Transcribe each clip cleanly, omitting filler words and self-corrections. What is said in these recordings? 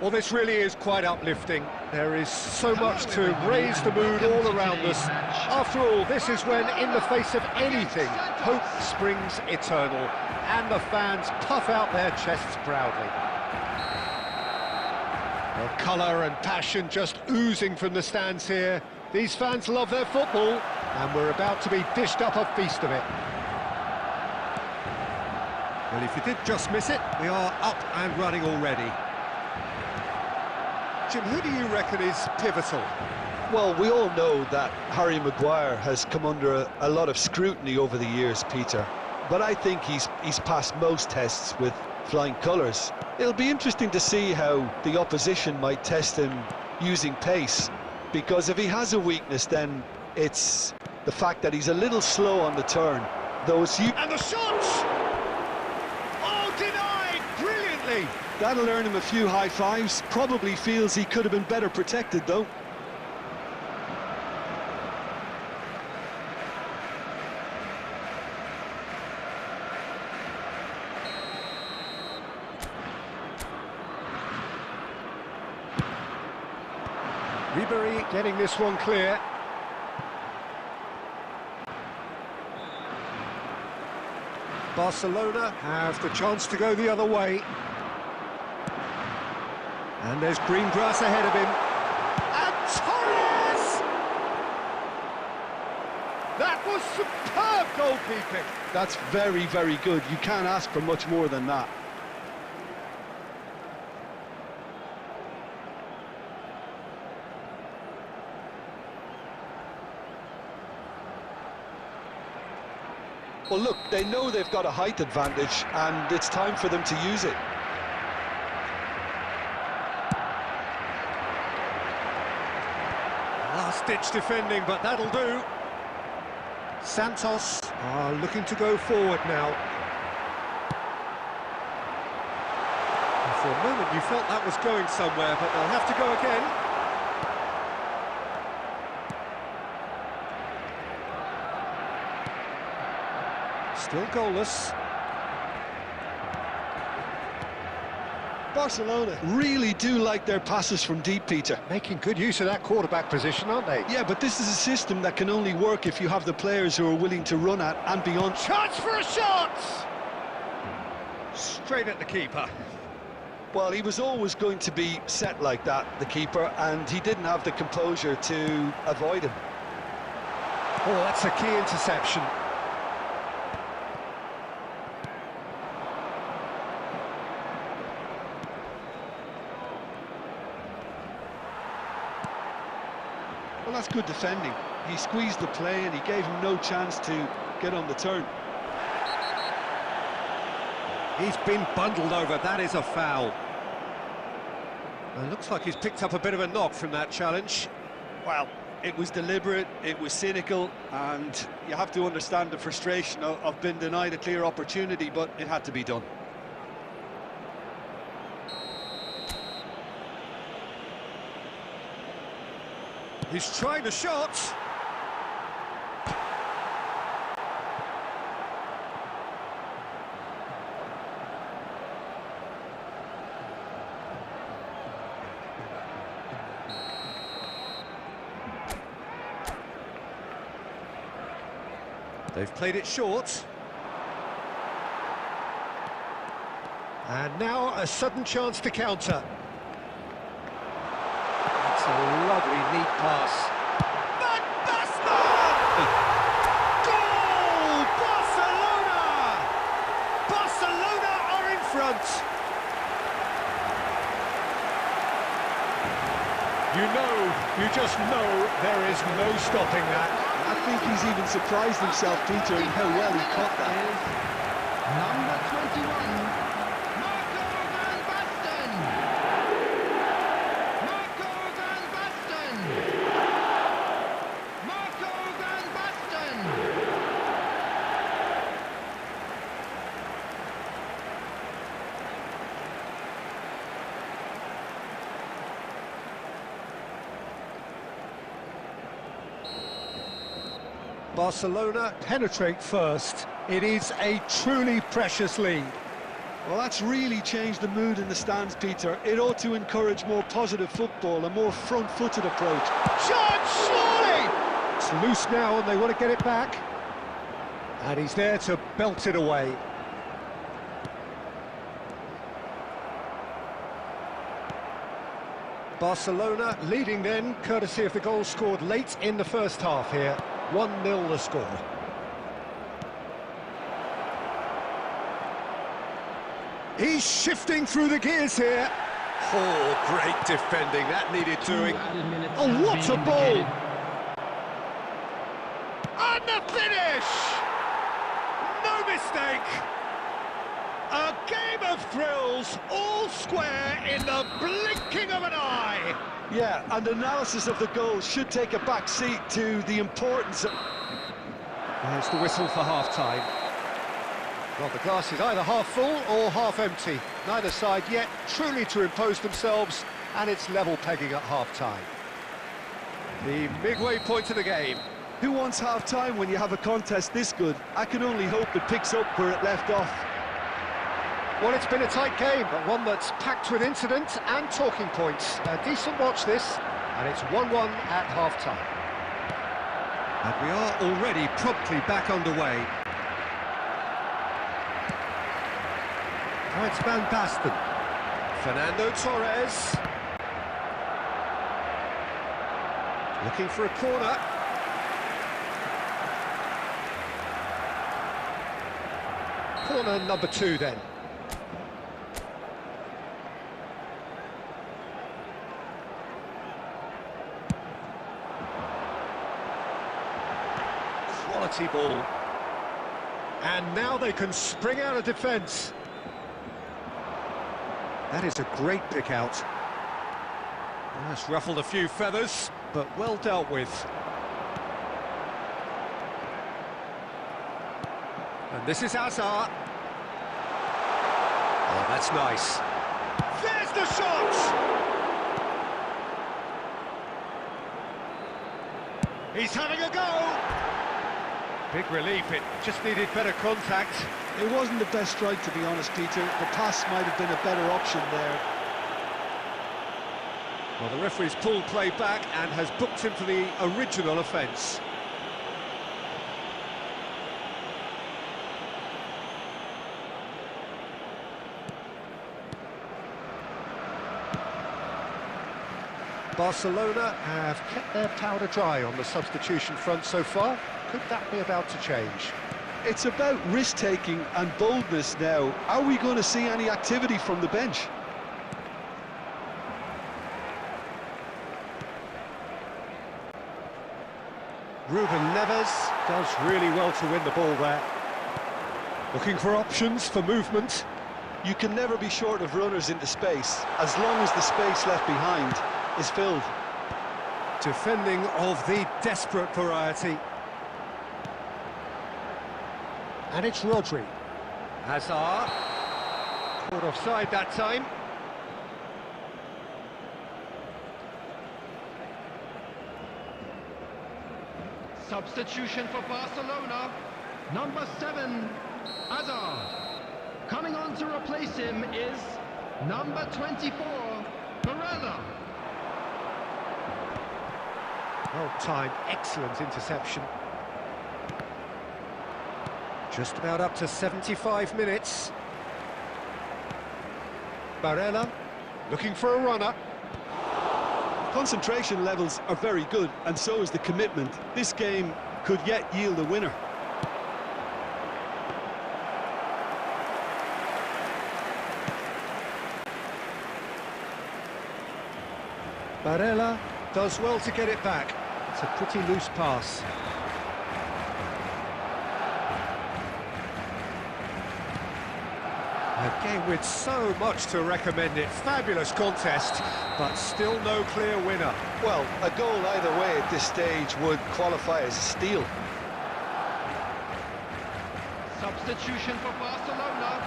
Well, this really is quite uplifting. There is so much to raise the mood all around us. After all, this is when, in the face of anything, hope springs eternal, and the fans puff out their chests proudly. The colour and passion just oozing from the stands here. These fans love their football, and we're about to be dished up a feast of it. Well, if you did just miss it, we are up and running already. Jim, who do you reckon is pivotal? Well, we all know that Harry Maguire has come under a lot of scrutiny over the years, Peter. But I think he's passed most tests with flying colours. It'll be interesting to see how the opposition might test him using pace. Because if he has a weakness, then it's the fact that he's a little slow on the turn. And the shots! Oh, denied! Brilliantly! That'll earn him a few high fives. Probably feels he could have been better protected, though. Ribery getting this one clear. Barcelona have the chance to go the other way. And there's green grass ahead of him. And Torres! That was superb goalkeeping. That's very, very good. You can't ask for much more than that. Well, look, they know they've got a height advantage, and it's time for them to use it. Last-ditch defending, but that'll do. Santos are looking to go forward now. And for a moment you felt that was going somewhere, but they'll have to go again. Still goalless. Barcelona really do like their passes from deep, Peter. Making good use of that quarterback position, aren't they? Yeah, but this is a system that can only work if you have the players who are willing to run at and beyond. Chance for a shot! Straight at the keeper. Well, he was always going to be set like that, the keeper, and he didn't have the composure to avoid him. Oh, that's a key interception. Well, that's good defending. He squeezed the play and he gave him no chance to get on the turn. He's been bundled over, that is a foul. It looks like he's picked up a bit of a knock from that challenge. Well, it was deliberate, it was cynical, and you have to understand the frustration of being denied a clear opportunity, but it had to be done. He's trying the shot. They've played it short. And now a sudden chance to counter. It's a lovely, neat pass. Van Basten! Goal! Barcelona! Barcelona are in front. You just know there is no stopping that. I think he's even surprised himself, Peter, in how well he caught that. Number 21, Marco van Basten. Marco van Basten. Marco van Basten. Barcelona penetrate first. It is a truly precious lead. Well, that's really changed the mood in the stands, Peter. It ought to encourage more positive football, a more front-footed approach. Shot, surely! It's loose now and they want to get it back. And he's there to belt it away. Barcelona leading then, courtesy of the goal scored late in the first half here. 1-0 the score. He's shifting through the gears here. Oh, great defending, that needed doing. Oh, what a ball! And the finish! No mistake! A game of thrills, all square in the blinking of an eye! Yeah, and analysis of the goal should take a back seat to the importance of... There's the whistle for half-time. Well, the glass is either half full or half empty. Neither side yet truly to impose themselves, and it's level pegging at half-time. The midway point of the game. Who wants half-time when you have a contest this good? I can only hope it picks up where it left off. Well, it's been a tight game, but one that's packed with incident and talking points. A decent watch this, and it's 1-1 at half-time. And we are already promptly back underway. Now it's Van Basten. Fernando Torres. Looking for a corner. Corner number 2 then. Quality ball. And now they can spring out of defence. That is a great pick out. That's ruffled a few feathers, but well dealt with. And this is Hazard. Oh, that's nice. There's the shot! He's having a go! Big relief, it just needed better contact. It wasn't the best strike, to be honest, Peter. The pass might have been a better option there. Well, the referee's pulled play back and has booked him for the original offence. Barcelona have kept their powder dry on the substitution front so far. Could that be about to change? It's about risk-taking and boldness now. Are we going to see any activity from the bench? Ruben Neves does really well to win the ball there. Looking for options for movement. You can never be short of runners into space, as long as the space left behind is filled. Defending of the desperate variety. And it's Rodri. Hazard. Caught offside that time. Substitution for Barcelona. Number 7, Hazard. Coming on to replace him is number 24, Barella. Well-timed, excellent interception. Just about up to 75 minutes. Barella, looking for a runner. Concentration levels are very good, and so is the commitment. This game could yet yield a winner. Barella does well to get it back. It's a pretty loose pass. A game with so much to recommend it. Fabulous contest, but still no clear winner. Well, a goal either way at this stage would qualify as a steal. Substitution for Barcelona.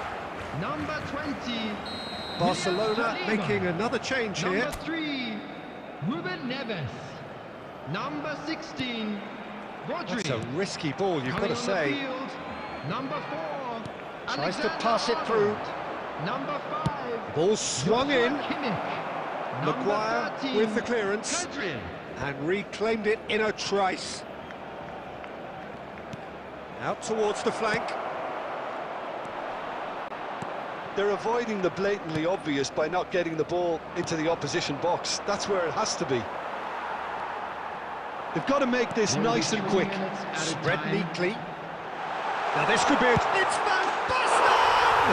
Number 20. Barcelona making another change here. Number 3, Ruben Neves. Number 16, Rodri. That's a risky ball, you've got to say. Field, number 4, Tries to pass it through. Number 5, Ball swung in. Kimmich. Maguire Number 13, with the clearance. Pedri. And reclaimed it in a trice. Out towards the flank. They're avoiding the blatantly obvious by not getting the ball into the opposition box. That's where it has to be. They've got to make this nice and quick. Spread neatly. Now this could be it. It's Van Basten!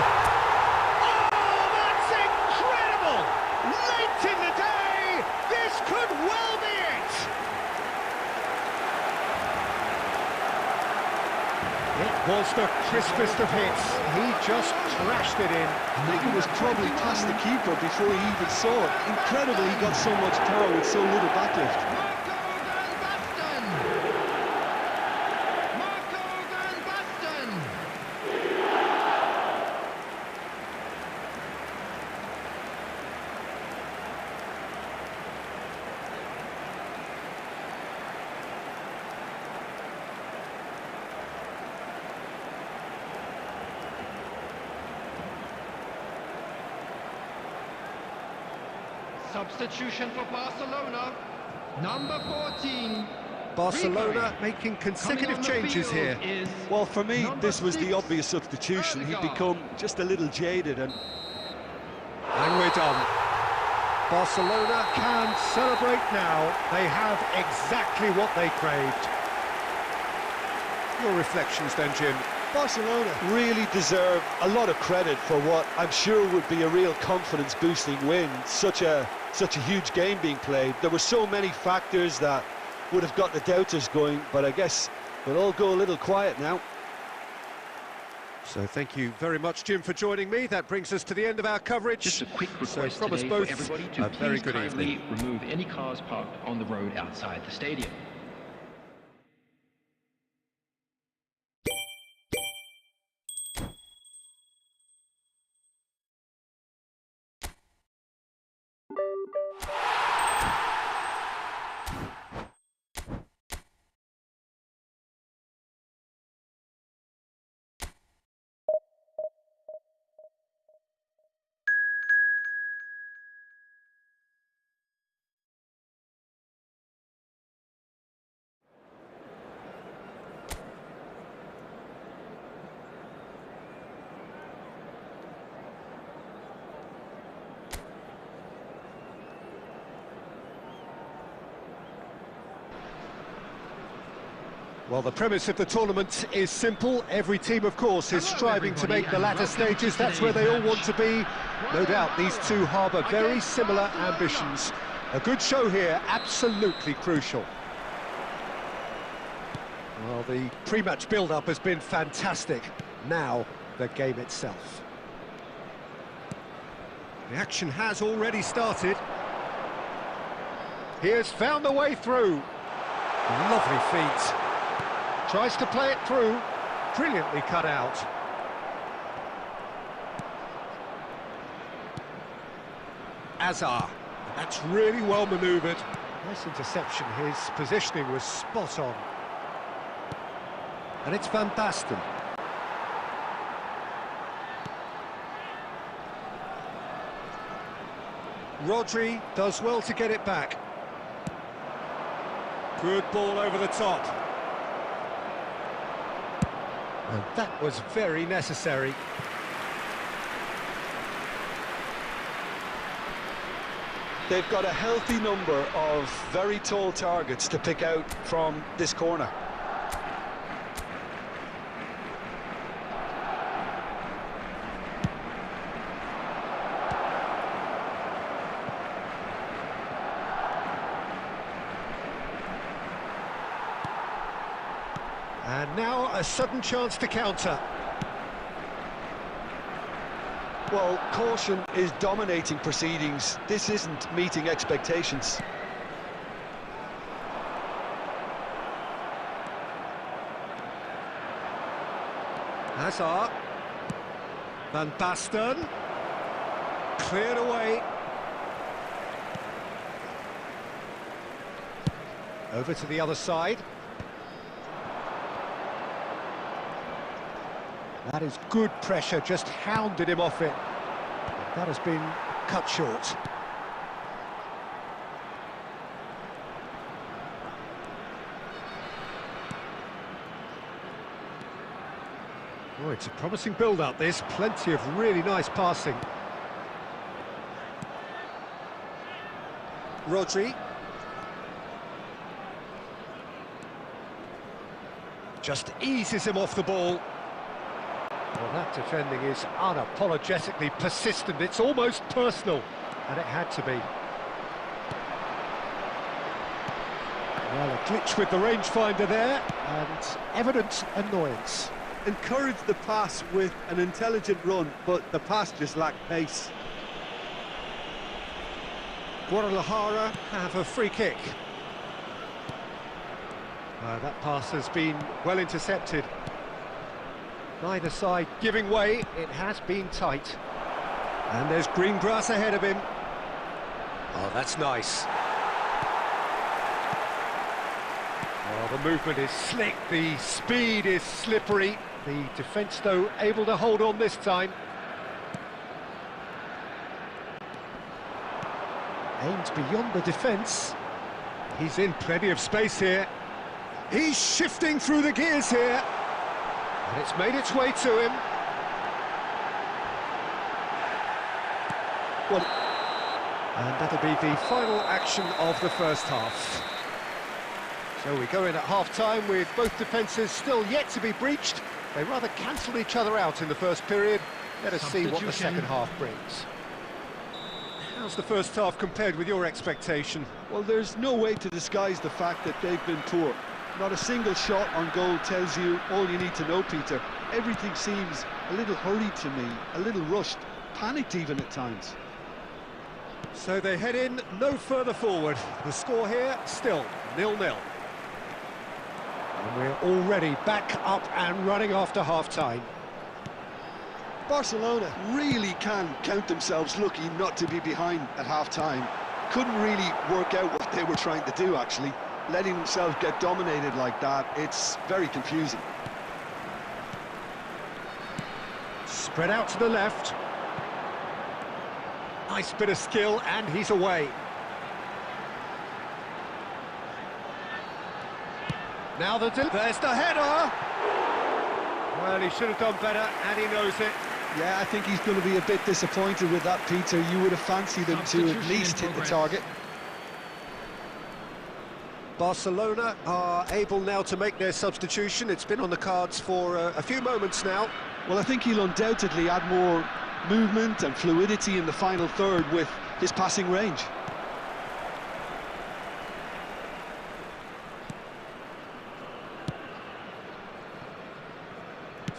Oh, that's incredible! Late in the day, this could well be it! It was the crispest of hits. He just crashed it in. I think it was probably past the keeper before he even saw it. Incredible he got so much power with so little backlift. Substitution for Barcelona. Number 14, Barcelona making consecutive changes here. Well, for me, this was the obvious substitution. He'd become just a little jaded and we're done. Barcelona can celebrate now. They have exactly what they craved. Your reflections then, Jim? Barcelona really deserve a lot of credit for what I'm sure would be a real confidence-boosting win. Such a huge game being played. There were so many factors that would have got the doubters going, but I guess they'll all go a little quiet now. So thank you very much, Jim, for joining me. That brings us to the end of our coverage. Just a quick request from us today both, for everybody to a very please good kindly evening. remove any cars parked on the road outside the stadium. Well, the premise of the tournament is simple. Every team, of course, is striving to make the latter stages. That's where they all want to be. No doubt these two harbour very similar ambitions. A good show here, absolutely crucial. Well, the pre-match build-up has been fantastic. Now, the game itself. The action has already started. He has found the way through. Lovely feet. Tries to play it through, brilliantly cut out. Azar, that's really well manoeuvred. Nice interception, his positioning was spot on. And it's Van Basten. Rodri does well to get it back. Good ball over the top. And that was very necessary. they've got a healthy number of very tall targets to pick out from this corner. And now a sudden chance to counter. Well, caution is dominating proceedings. This isn't meeting expectations. Hazard. Van Basten. Cleared away. Over to the other side. That is good pressure, just hounded him off it. That has been cut short. Oh, it's a promising build-up, this. Plenty of really nice passing. Rodri. Just eases him off the ball. Well, that defending is unapologetically persistent. It's almost personal, and it had to be. Well, a glitch with the rangefinder there, and evident annoyance. Encouraged the pass with an intelligent run, but the pass just lacked pace. Guadalajara have a free kick. That pass has been well intercepted. Neither side giving way, it has been tight. And there's green grass ahead of him. Oh, that's nice. Oh, the movement is slick, the speed is slippery. The defence, though, able to hold on this time. Aimed beyond the defence. He's in plenty of space here. He's shifting through the gears here. And it's made its way to him. Well, and that'll be the final action of the first half. So we go in at half-time with both defences still yet to be breached. They rather cancelled each other out in the first period. Let us see what the second half brings. How's the first half compared with your expectation? Well, there's no way to disguise the fact that they've been poor. Not a single shot on goal tells you all you need to know, Peter. Everything seems a little hurried to me, a little rushed, panicked even at times. So they head in no further forward. The score here, still 0-0. And we're already back up and running after half-time. Barcelona really can count themselves lucky not to be behind at half-time. Couldn't really work out what they were trying to do, actually. Letting themselves get dominated like that, it's very confusing. Spread out to the left. Nice bit of skill, and he's away. Now there's the header! Well, he should have done better, and he knows it. Yeah, I think he's going to be a bit disappointed with that, Peter. You would have fancied him to at least hit the target. Barcelona are able now to make their substitution. It's been on the cards for a few moments now. Well, I think he'll undoubtedly add more movement and fluidity in the final third with his passing range.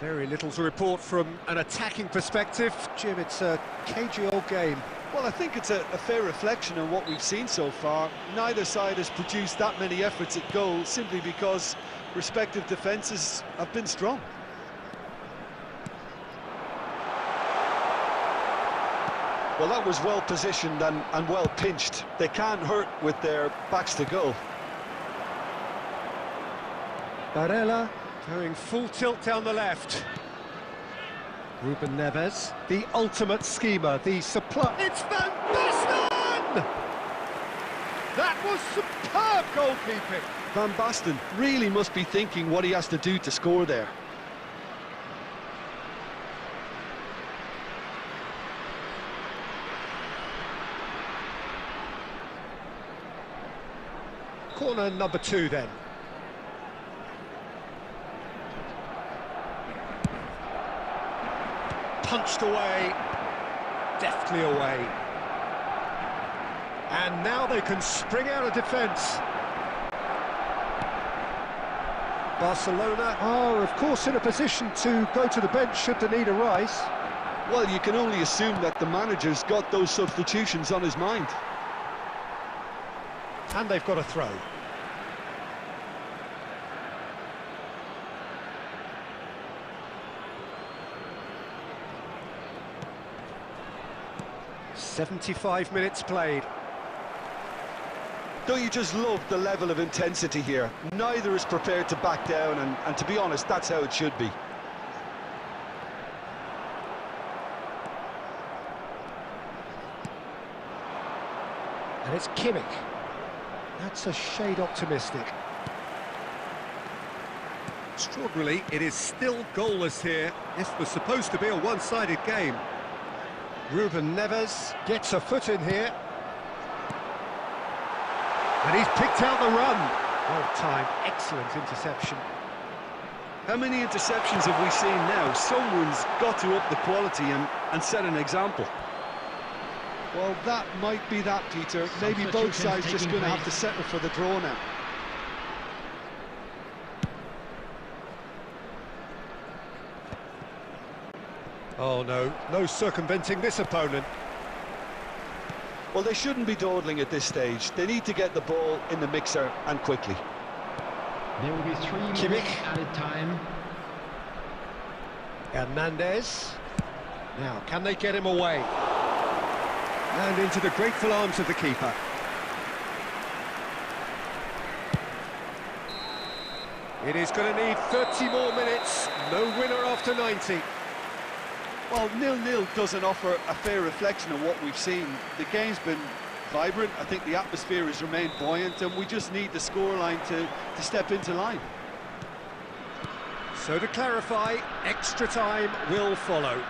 Very little to report from an attacking perspective. Jim, it's a cagey old game. Well, I think it's a fair reflection on what we've seen so far. Neither side has produced that many efforts at goal simply because respective defences have been strong. Well, that was well positioned and well pinched. They can't hurt with their backs to goal. Barella going full tilt down the left. Ruben Neves, the ultimate schemer, the supply. It's Van Basten! That was superb goalkeeping. Van Basten really must be thinking what he has to do to score there. Corner number 2 then. Punched away, deftly away. And now they can spring out of defence. Barcelona are, of course, in a position to go to the bench should the need arise. Well, you can only assume that the manager's got those substitutions on his mind. And they've got a throw. "75 minutes played." Don't you just love the level of intensity here? Neither is prepared to back down, and to be honest, that's how it should be. And it's Kimmich. That's a shade optimistic. Extraordinarily, it is still goalless here. This was supposed to be a one-sided game. Ruben Neves gets a foot in here. And he's picked out the run. Well timed, excellent interception. How many interceptions have we seen now? Someone's got to up the quality and set an example. Well, that might be that, Peter. Maybe both sides just going to have to settle for the draw now. Oh no, no circumventing this opponent. Well, they shouldn't be dawdling at this stage. They need to get the ball in the mixer and quickly. There will be 3 minutes added time. Hernandez. Now, can they get him away? And into the grateful arms of the keeper. It is going to need 30 more minutes. No winner after 90. Well, 0-0 doesn't offer a fair reflection of what we've seen. The game's been vibrant. I think the atmosphere has remained buoyant, and we just need the scoreline to step into line. So to clarify, extra time will follow.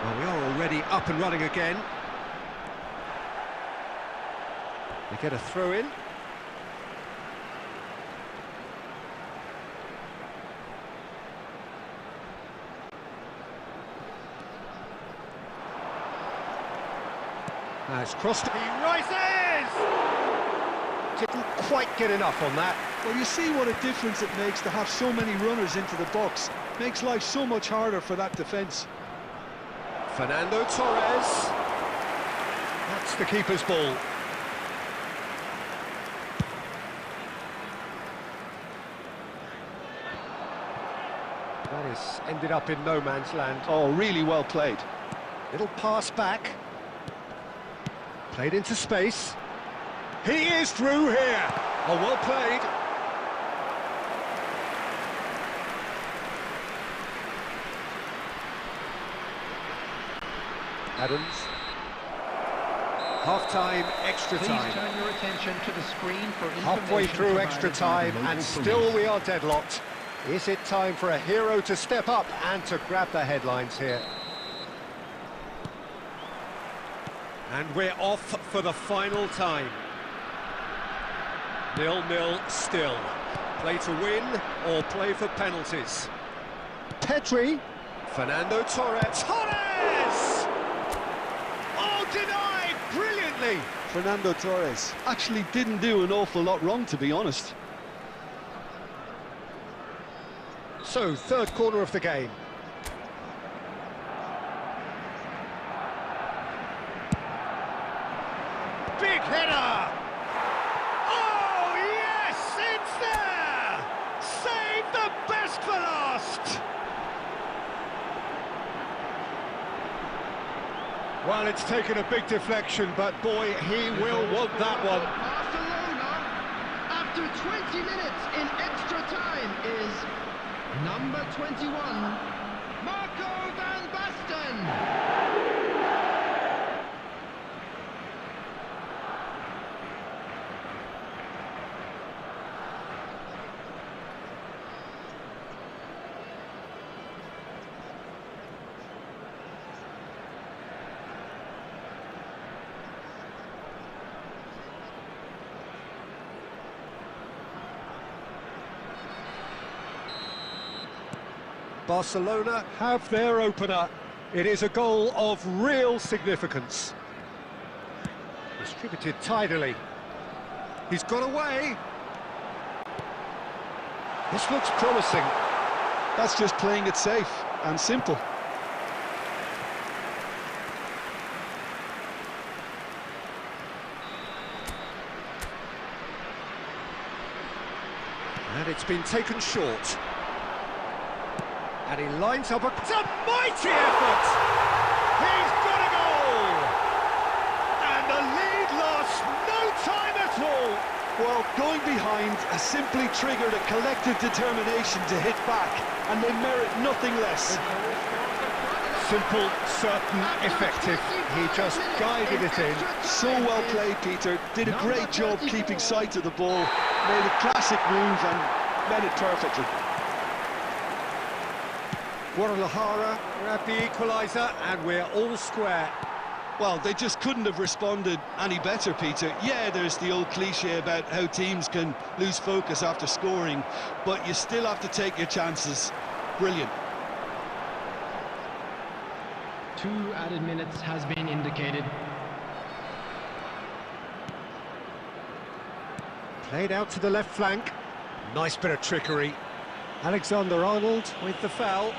Well, we are already up and running again. We get a throw in. Now it's crossed. He rises! Didn't quite get enough on that. Well, you see what a difference it makes to have so many runners into the box. Makes life so much harder for that defence. Fernando Torres. That's the keeper's ball. That is ended up in no man's land. Oh, really well played. Little pass back. Played into space. He is through here. Oh, well played. Adams. Half-time, extra Please time. turn your attention to the screen for Halfway information through extra provided by the time, local and police. still we are deadlocked. Is it time for a hero to step up and to grab the headlines here? And we're off for the final time. 0-0 still. Play to win or play for penalties. Pedri. Fernando Torres. Torres! Oh, denied brilliantly. Fernando Torres actually didn't do an awful lot wrong, to be honest. So, third corner of the game. Big header! Oh, yes, it's there! Save the best for last! Well, it's taken a big deflection, but boy, he will want that one. Barcelona, after 20 minutes in extra time, is number 21, Marco van Basten. Barcelona have their opener. It is a goal of real significance. Distributed tidily. He's got away. This looks promising. That's just playing it safe and simple. And it's been taken short. And he lines up it's a mighty effort! He's got a goal! And the lead lasts no time at all! Well, going behind has simply triggered a collective determination to hit back, and they merit nothing less. Simple, certain, effective. He just guided it in. So well played, Peter. Did a great job keeping sight of the ball. Made a classic move and met it perfectly. Guadalajara grabbed the equaliser, and we're all square. Well, they just couldn't have responded any better, Peter. Yeah, there's the old cliche about how teams can lose focus after scoring, but you still have to take your chances. Brilliant. 2 added minutes has been indicated. Played out to the left flank. Nice bit of trickery. Alexander-Arnold with the foul.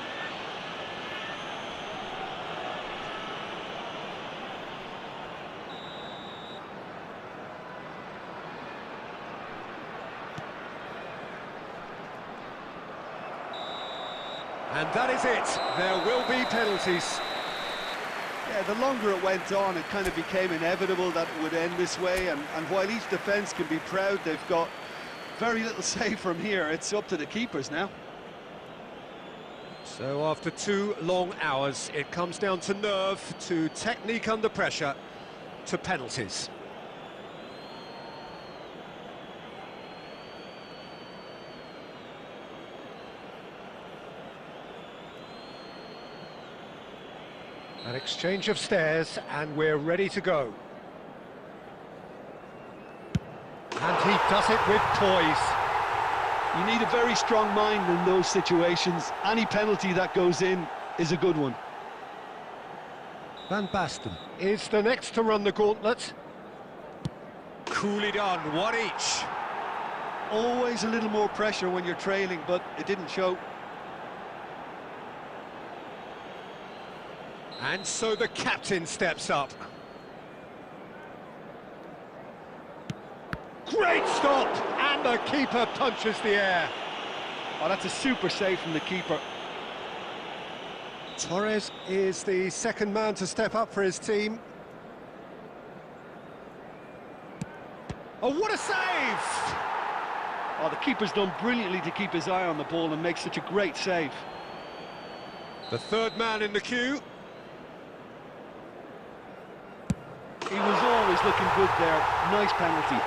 And that is it. There will be penalties. Yeah, the longer it went on, it kind of became inevitable that it would end this way, and while each defence can be proud, they've got very little say from here. It's up to the keepers now. So after 2 long hours, it comes down to nerve, to technique under pressure. to penalties. An exchange of stares, and we're ready to go. And he does it with poise. You need a very strong mind in those situations. Any penalty that goes in is a good one. Van Basten is the next to run the gauntlet. Coolly done, one each. Always a little more pressure when you're trailing, but it didn't show. And so the captain steps up. Great stop! And the keeper punches the air. Oh, that's a super save from the keeper. Torres is the second man to step up for his team. Oh, what a save! Oh, the keeper's done brilliantly to keep his eye on the ball and make such a great save. The third man in the queue. He was always looking good there. Nice penalty.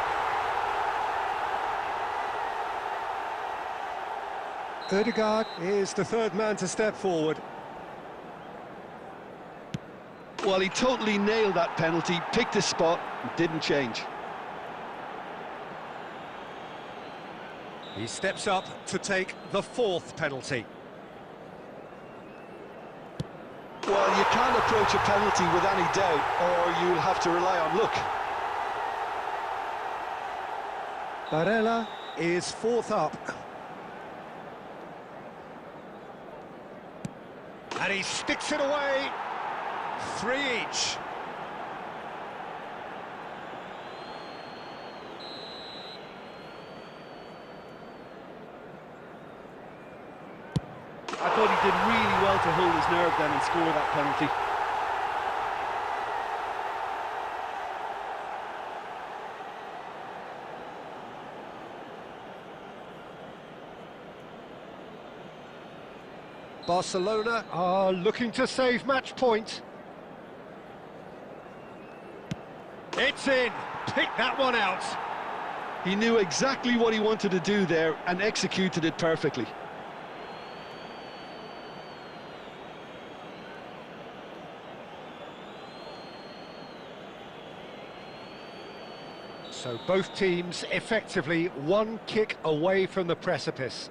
Ødegaard is the third man to step forward. Well, he totally nailed that penalty, picked his spot, and didn't change. He steps up to take the fourth penalty. Well, you can't approach a penalty with any doubt, or you'll have to rely on luck. Barella is fourth up. And he sticks it away. Three each. I thought he did really well to hold his nerve then and score that penalty. Barcelona are looking to save match point. It's in. Pick that one out. He knew exactly what he wanted to do there and executed it perfectly. So both teams effectively one kick away from the precipice.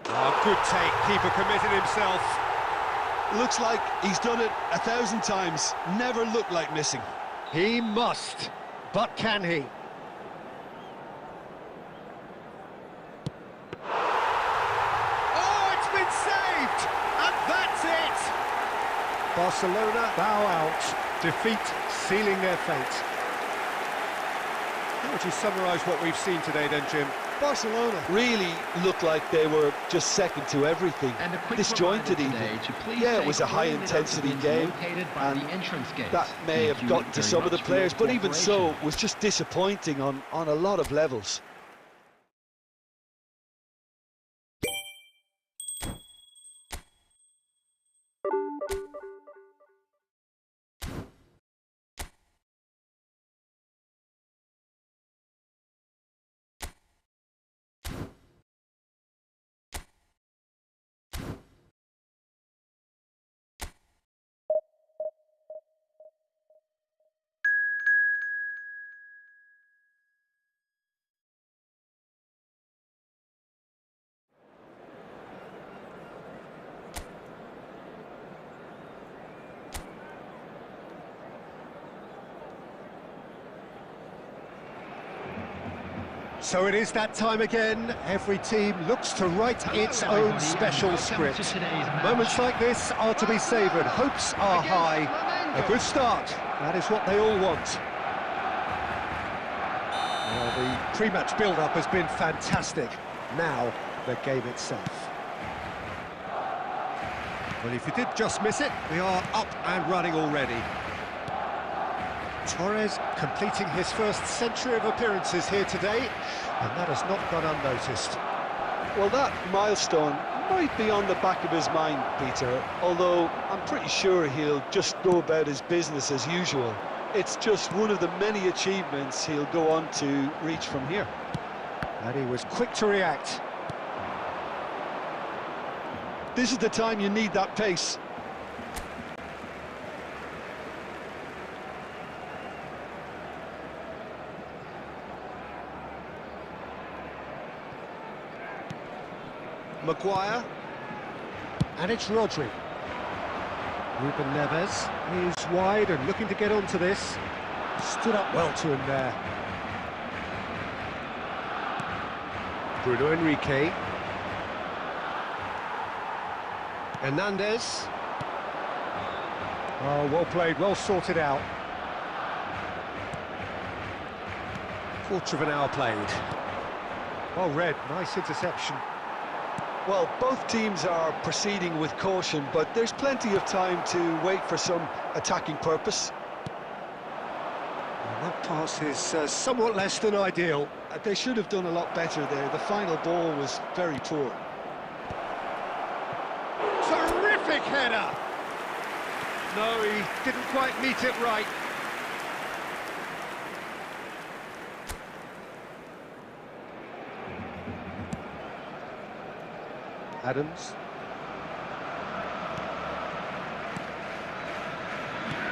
Oh, good take. Keeper committed himself. Looks like he's done it 1,000 times. Never looked like missing. He must, but can he? Oh, it's been saved! And that's it! Barcelona bow out. Defeat sealing their fate. How would you summarise what we've seen today then, Jim? Barcelona really looked like they were just second to everything, And a quick disjointed reminder even. today to please Yeah, it stay was a clear of the high-intensity dustbins game, located by and the entrance gate. that may Thank have you gotten to very some of the much for your players, but even so, cooperation. was just disappointing on a lot of levels. So it is that time again. Every team looks to write its own special script. Moments like this are to be savoured. Hopes are high. A good start. That is what they all want. Well, the pre-match build-up has been fantastic. Now, the game itself. Well, if you did just miss it, we are up and running already. Torres completing his first century of appearances here today, and that has not gone unnoticed. Well, that milestone might be on the back of his mind, Peter, although I'm pretty sure he'll just go about his business as usual. It's just one of the many achievements he'll go on to reach from here. And he was quick to react. This is the time you need that pace. Maguire. And it's Rodri. Ruben Neves is wide and looking to get onto this. Stood up well to him there. Bruno Enrique. Hernandez. Oh, well played, well sorted out. Quarter of an hour played. Well read, nice interception. Well, both teams are proceeding with caution, but there's plenty of time to wait for some attacking purpose. And that pass is somewhat less than ideal. They should have done a lot better there. The final ball was very poor. Terrific header! No, he didn't quite meet it right. Adams.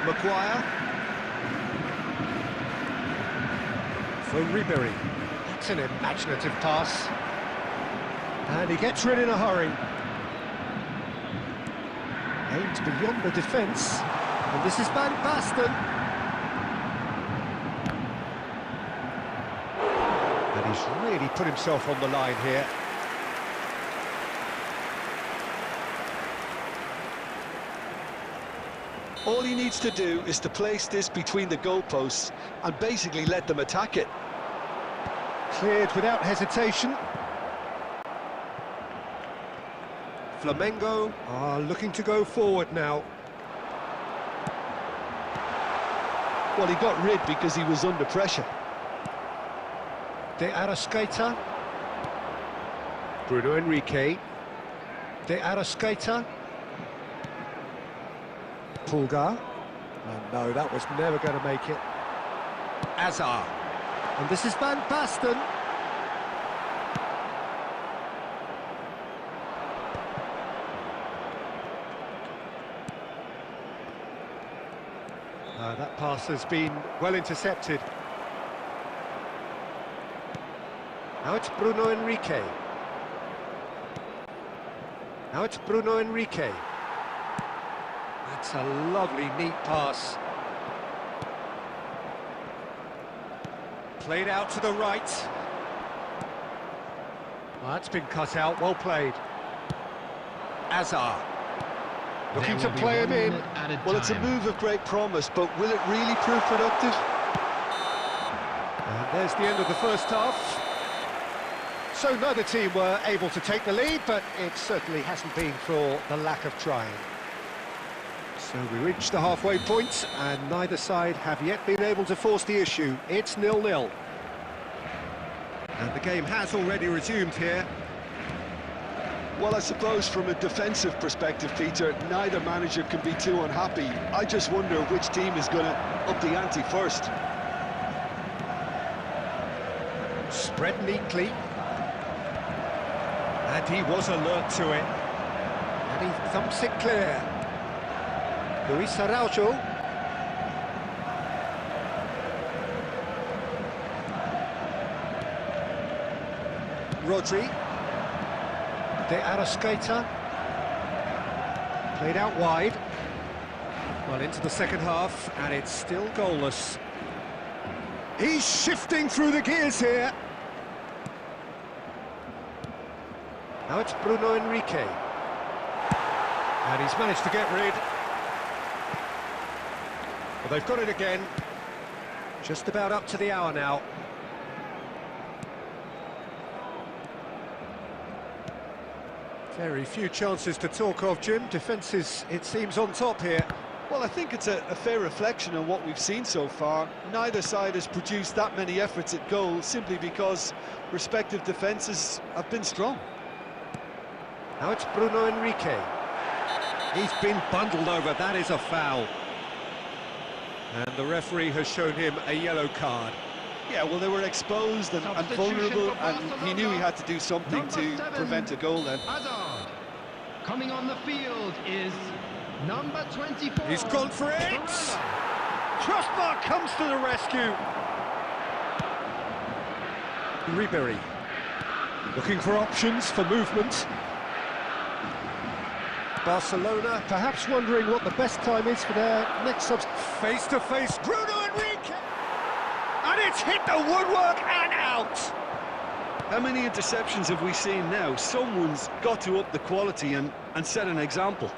Maguire. For Ribery. That's an imaginative pass. And he gets rid in a hurry. Aimed beyond the defence. And this is Van Basten. And he's really put himself on the line here. All he needs to do is to place this between the goalposts and basically let them attack it. Cleared without hesitation. Flamengo are looking to go forward now. Well, he got rid because he was under pressure. De Arrascaeta. Bruno Enrique. De Arrascaeta. Pulgar. Oh, no, that was never going to make it. Azar. And this is Van Basten. That pass has been well intercepted. Now it's Bruno Enrique. Now it's Bruno Enrique. That's a lovely, neat pass. Played out to the right. Well, that's been cut out, well played. Azar. Looking to play him in. Well, it's a move of great promise, but will it really prove productive? And there's the end of the first half. So neither team were able to take the lead, but it certainly hasn't been for the lack of trying. So we reached the halfway point, and neither side have yet been able to force the issue. It's 0-0. And the game has already resumed here. Well, I suppose from a defensive perspective, Peter, neither manager can be too unhappy. I just wonder which team is going to up the ante first. Spread neatly. And he was alert to it. And he thumps it clear. Luis Araujo. Rodri. De Arrascaeta. Played out wide. Well, into the second half, and it's still goalless. He's shifting through the gears here. Now it's Bruno Enrique. And he's managed to get rid. Well, they've got it again. Just about up to the hour now. Very few chances to talk of, Jim. Defence is, it seems, on top here. Well, I think it's a fair reflection on what we've seen so far. Neither side has produced that many efforts at goal simply because respective defences have been strong. Now it's Bruno Enrique. He's been bundled over, that is a foul. And the referee has shown him a yellow card. Yeah, well, they were exposed and vulnerable, and he knew he had to do something to prevent a goal then. Hazard. Coming on the field is number 24. He's gone for it! Barella. Crossbar comes to the rescue. Ribery looking for options for movement. Barcelona perhaps wondering what the best time is for their next face-to-face. Bruno Enrique! And it's hit the woodwork and out! How many interceptions have we seen now? Someone's got to up the quality and set an example.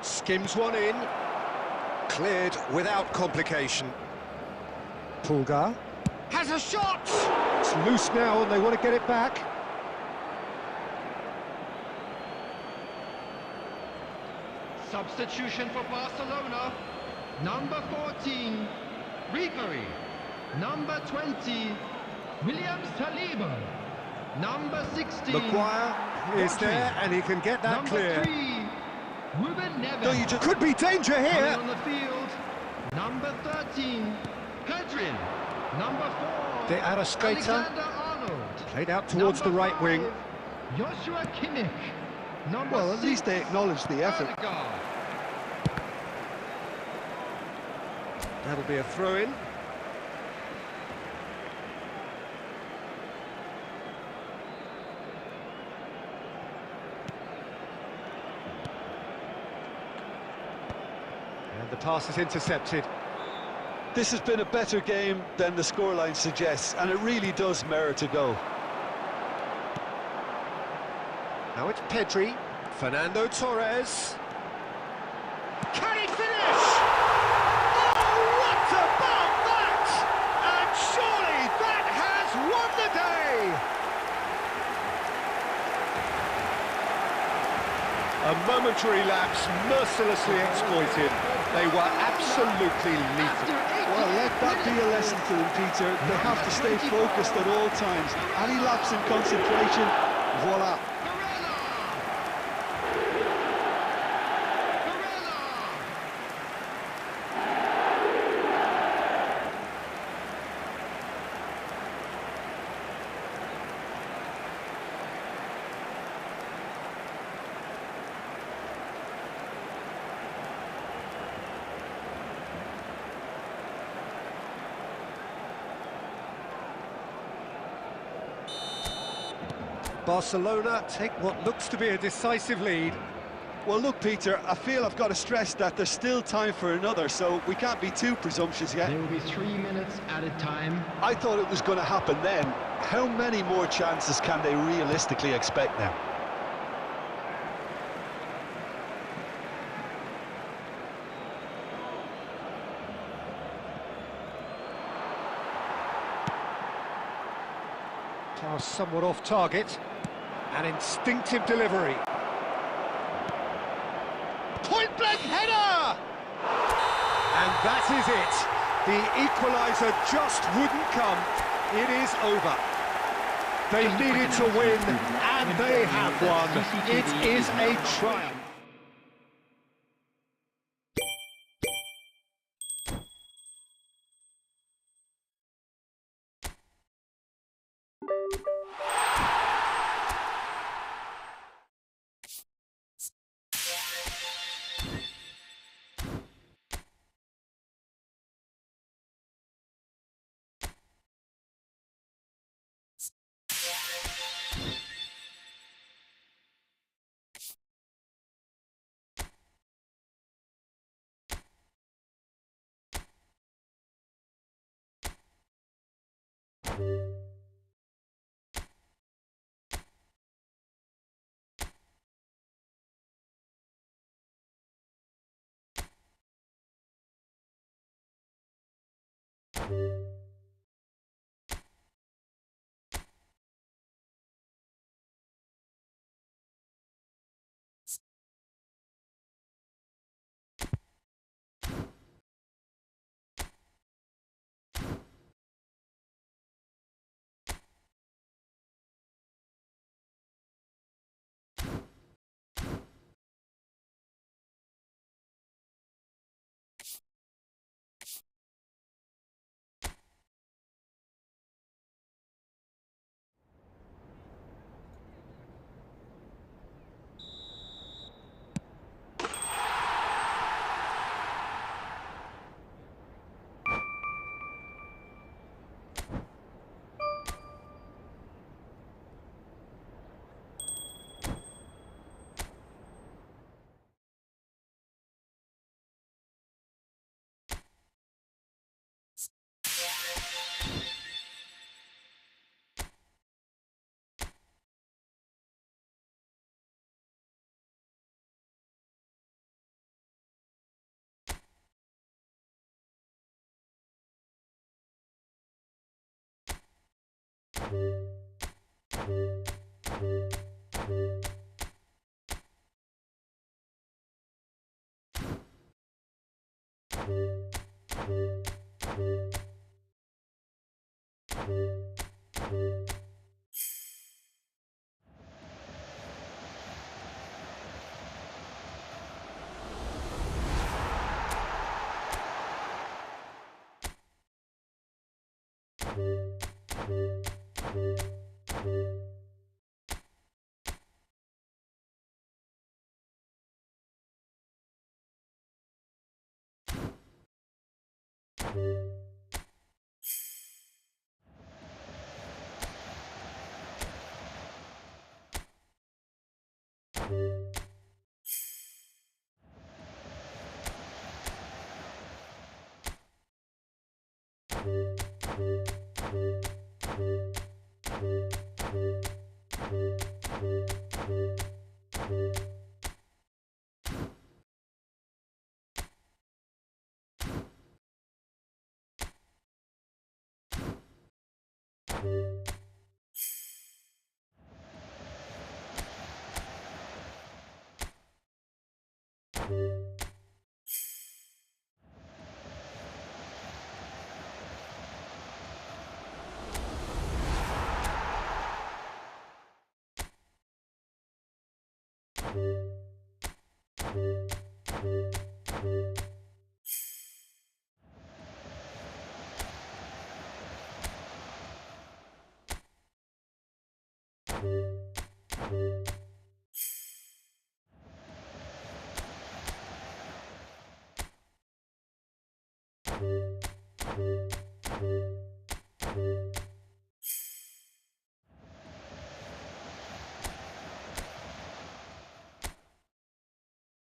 Skims one in. Cleared without complication. Pulgar has a shot! It's loose now and they want to get it back. Substitution for Barcelona. Number 14, Ribery. Number 20, William Saliba. Number 16, Maguire is there and he can get that number clear. 3, Ruben Neves. No, you just could be danger Coming here. on the field, number 13, Pedrin. Number 4, De Arrascaeta Alexander-Arnold. played out towards the right wing. Joshua Kimmich. Number Well, at 6, least they acknowledge the effort. Odegaard. That'll be a throw-in. And the pass is intercepted. This has been a better game than the scoreline suggests, and it really does merit a goal. Now it's Pedri. Fernando Torres. Can he finish? Oh, what about that? And surely that has won the day! A momentary lapse, mercilessly exploited. They were absolutely lethal. Well, let that be a lesson to them, Peter. They have to stay focused at all times. Any lapse in concentration, voila. Barcelona take what looks to be a decisive lead. Well, look, Peter, I feel I've got to stress that there's still time for another, so we can't be too presumptuous yet. There will be 3 minutes at a time. I thought it was going to happen then. How many more chances can they realistically expect now? Pass somewhat off target. An instinctive delivery. Point-blank header! And that is it. The equaliser just wouldn't come. It is over. They needed to win, and they have won. It is a triumph.